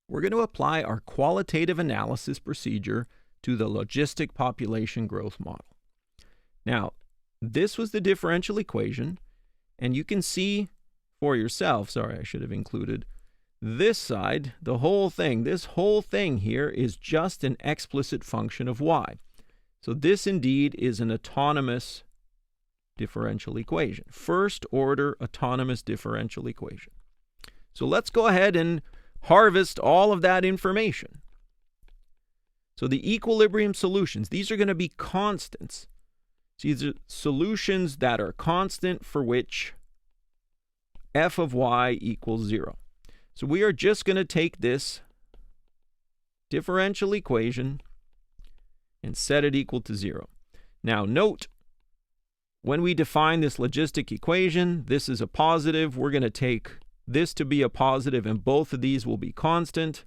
we're going to apply our qualitative analysis procedure to the logistic population growth model. Now, this was the differential equation, and you can see for yourself, sorry, I should have included this side, the whole thing. This whole thing here is just an explicit function of y. So this indeed is an autonomous differential equation, first order autonomous differential equation. So let's go ahead and harvest all of that information. So the equilibrium solutions, these are going to be constants. So these are solutions that are constant for which f of y equals 0. So we are just going to take this differential equation and set it equal to 0. Now note, when we define this logistic equation, this is a positive. We're going to take this to be a positive, and both of these will be constant.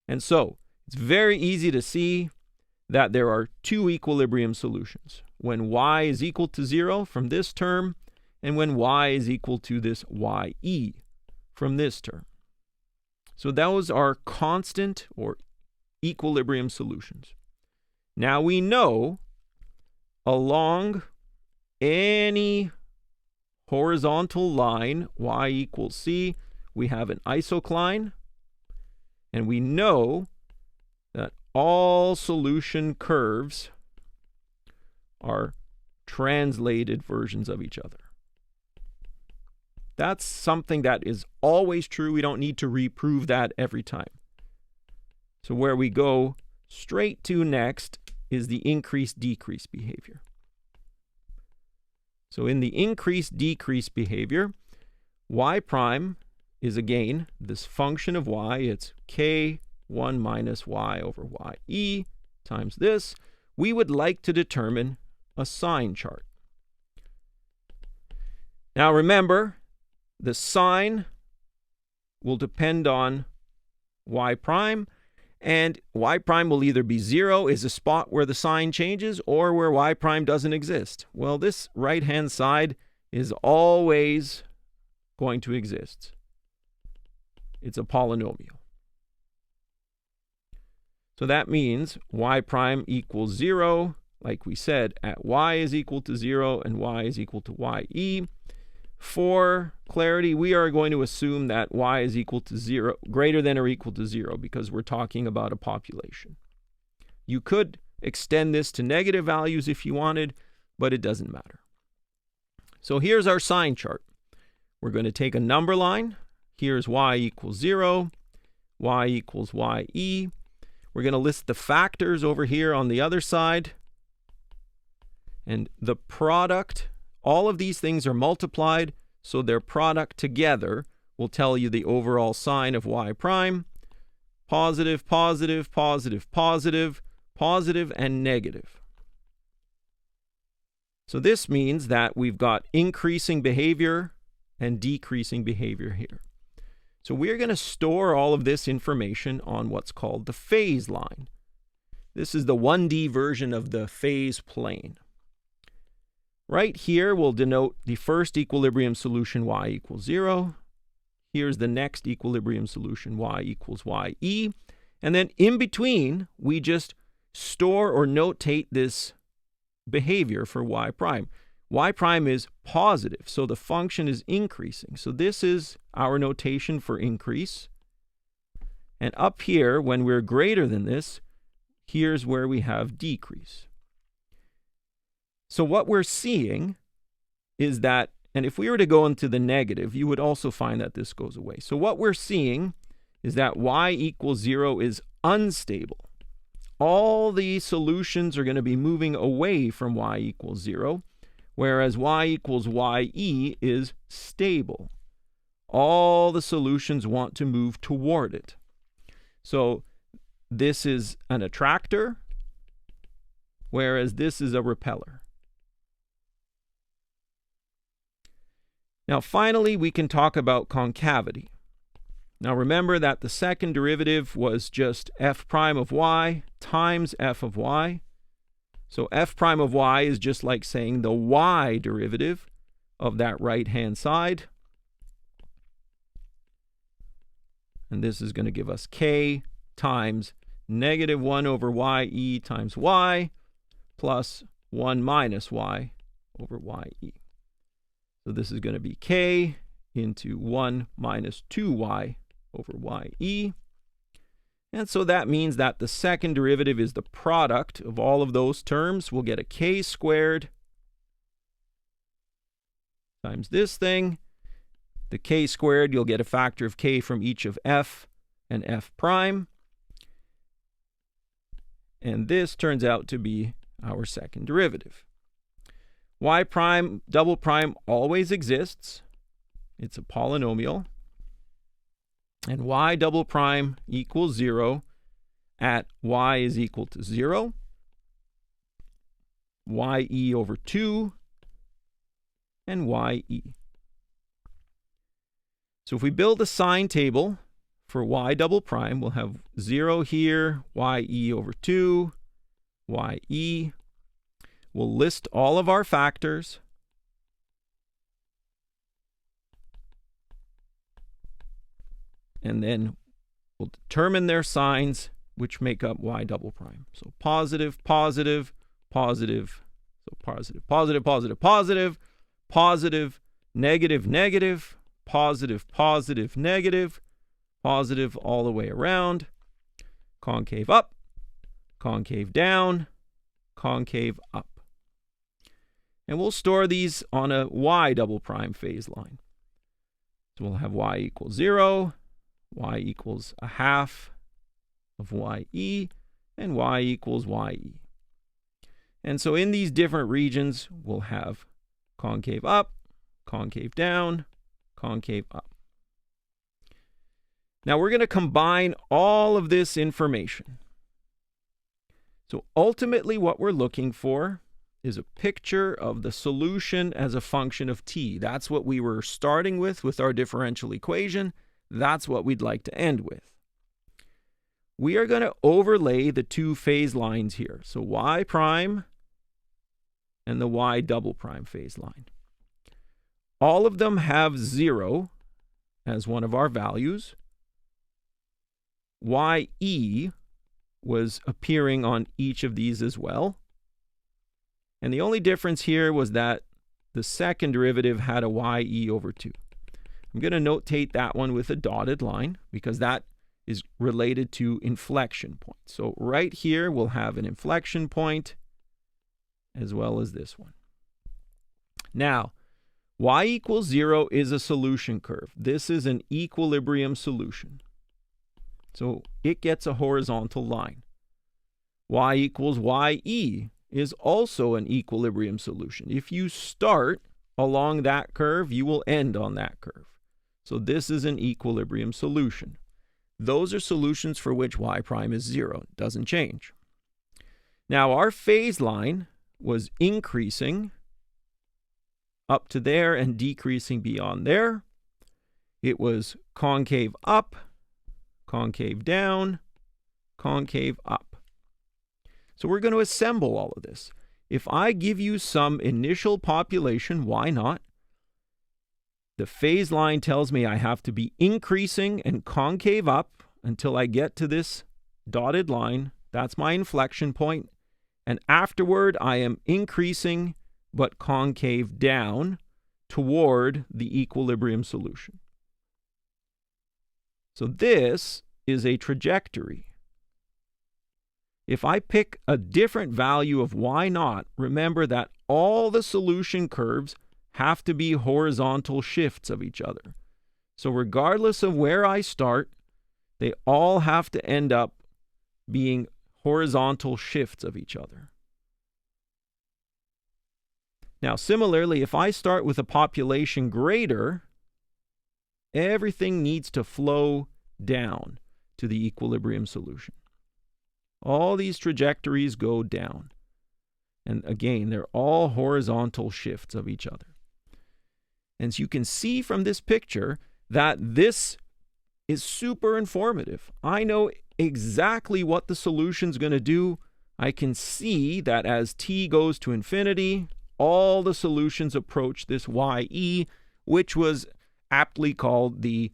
And so it's very easy to see that there are two equilibrium solutions. When y is equal to 0 from this term, and when y is equal to this ye from this term. So those are constant or equilibrium solutions. Now we know along any horizontal line, y equals c, we have an isocline, and we know that all solution curves are translated versions of each other. That's something that is always true. We don't need to reprove that every time. So where we go straight to next is the increase-decrease behavior. So in the increase-decrease behavior, y prime is again this function of y. It's k1 minus y over ye times this. We would like to determine a sign chart. Now remember, the sign will depend on y prime, and y prime will either be 0, is a spot where the sign changes, or where y prime doesn't exist. Well, this right-hand side is always going to exist. It's a polynomial. So that means y prime equals 0, like we said, at y is equal to 0 and y is equal to ye. For clarity, we are going to assume that y is equal to 0, greater than or equal to 0, because we're talking about a population. You could extend this to negative values if you wanted, but it doesn't matter. So here's our sign chart. We're going to take a number line. Here's y equals 0, y equals ye. We're going to list the factors over here on the other side. And the product, all of these things are multiplied, so their product together will tell you the overall sign of y prime. Positive, positive, positive, positive, positive, and negative. So this means that we've got increasing behavior and decreasing behavior here. So we're going to store all of this information on what's called the phase line. This is the 1D version of the phase plane. Right here will denote the first equilibrium solution y equals 0. Here's the next equilibrium solution y equals ye. And then in between, we just store or notate this behavior for y prime. Y prime is positive, so the function is increasing. So this is our notation for increase. And up here, when we're greater than this, here's where we have decrease. So what we're seeing is that, and if we were to go into the negative, you would also find that this goes away. So what we're seeing is that y equals 0 is unstable. All the solutions are going to be moving away from y equals 0, whereas y equals ye is stable. All the solutions want to move toward it. So this is an attractor, whereas this is a repeller. Now, finally, we can talk about concavity. Now, remember that the second derivative was just f prime of y times f of y. So f prime of y is just like saying the y derivative of that right-hand side. and this is going to give us k times negative 1 over ye times y plus 1 minus y over ye. So this is going to be k into 1 minus 2y over ye. And so that means that the second derivative is the product of all of those terms. We'll get a k squared times this thing. The k squared, you'll get a factor of k from each of f and f prime. And this turns out to be our second derivative. Y prime double prime always exists. It's a polynomial. And y double prime equals 0 at y is equal to 0, ye over 2, and ye. So if we build a sign table for y double prime, we'll have 0 here, ye over 2, ye. We'll list all of our factors. And then we'll determine their signs, which make up y double prime. So positive, positive, positive, so positive, positive, positive, positive, positive, negative, negative, positive, positive, negative, positive all the way around, concave up, concave down, concave up. And we'll store these on a y double prime phase line. So we'll have y equals 0, y equals a half of ye, and y equals ye. And so in these different regions, we'll have concave up, concave down, concave up. Now we're going to combine all of this information. So ultimately what we're looking for is a picture of the solution as a function of t. That's what we were starting with our differential equation. That's what we'd like to end with. We are going to overlay the two phase lines here. So y prime and the y double prime phase line. All of them have 0 as one of our values. ye was appearing on each of these as well. And the only difference here was that the second derivative had a ye over 2. I'm going to notate that one with a dotted line because that is related to inflection points. So right here we'll have an inflection point as well as this one. Now, y equals 0 is a solution curve. This is an equilibrium solution. So it gets a horizontal line. Y equals ye is also an equilibrium solution. If you start along that curve, you will end on that curve. So this is an equilibrium solution. Those are solutions for which y prime is 0. It doesn't change. Now our phase line was increasing up to there and decreasing beyond there. It was concave up, concave down, concave up. So we're going to assemble all of this. If I give you some initial population, why not? The phase line tells me I have to be increasing and concave up until I get to this dotted line. That's my inflection point. And afterward, I am increasing but concave down toward the equilibrium solution. So this is a trajectory. If I pick a different value of y naught, remember that all the solution curves have to be horizontal shifts of each other. So regardless of where I start, they all have to end up being horizontal shifts of each other. Now, similarly, if I start with a population greater, everything needs to flow down to the equilibrium solution. All these trajectories go down. And again, they're all horizontal shifts of each other. And so you can see from this picture that this is super informative. I know exactly what the solution's going to do. I can see that as t goes to infinity, all the solutions approach this ye, which was aptly called the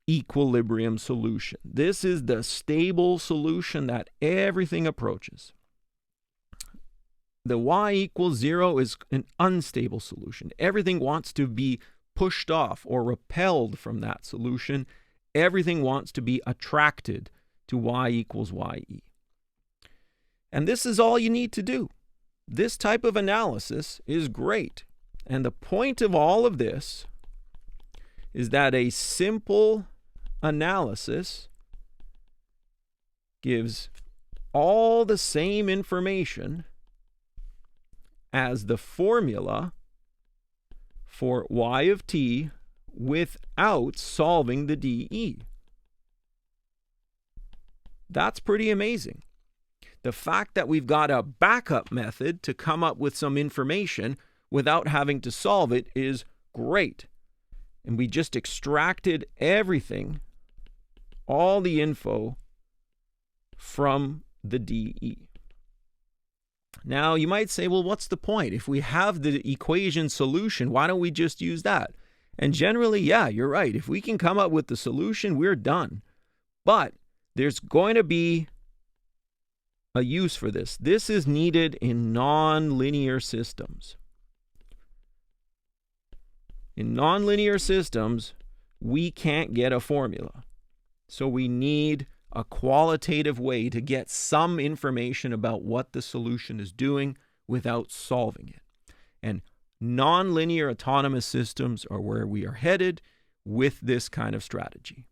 equilibrium solution. This is the stable solution that everything approaches. The y equals 0 is an unstable solution. Everything wants to be pushed off or repelled from that solution. Everything wants to be attracted to y equals ye. And this is all you need to do. This type of analysis is great. And the point of all of this is that a simple analysis gives all the same information as the formula for y of t without solving the dE. That's pretty amazing. The fact that we've got a backup method to come up with some information without having to solve it is great. And we just extracted everything, all the info from the dE. Now, you might say, well, what's the point? If we have the equation solution, why don't we just use that? And generally, yeah, you're right. If we can come up with the solution, we're done. But there's going to be a use for this. This is needed in nonlinear systems. In nonlinear systems, we can't get a formula. So we need a qualitative way to get some information about what the solution is doing without solving it. And nonlinear autonomous systems are where we are headed with this kind of strategy.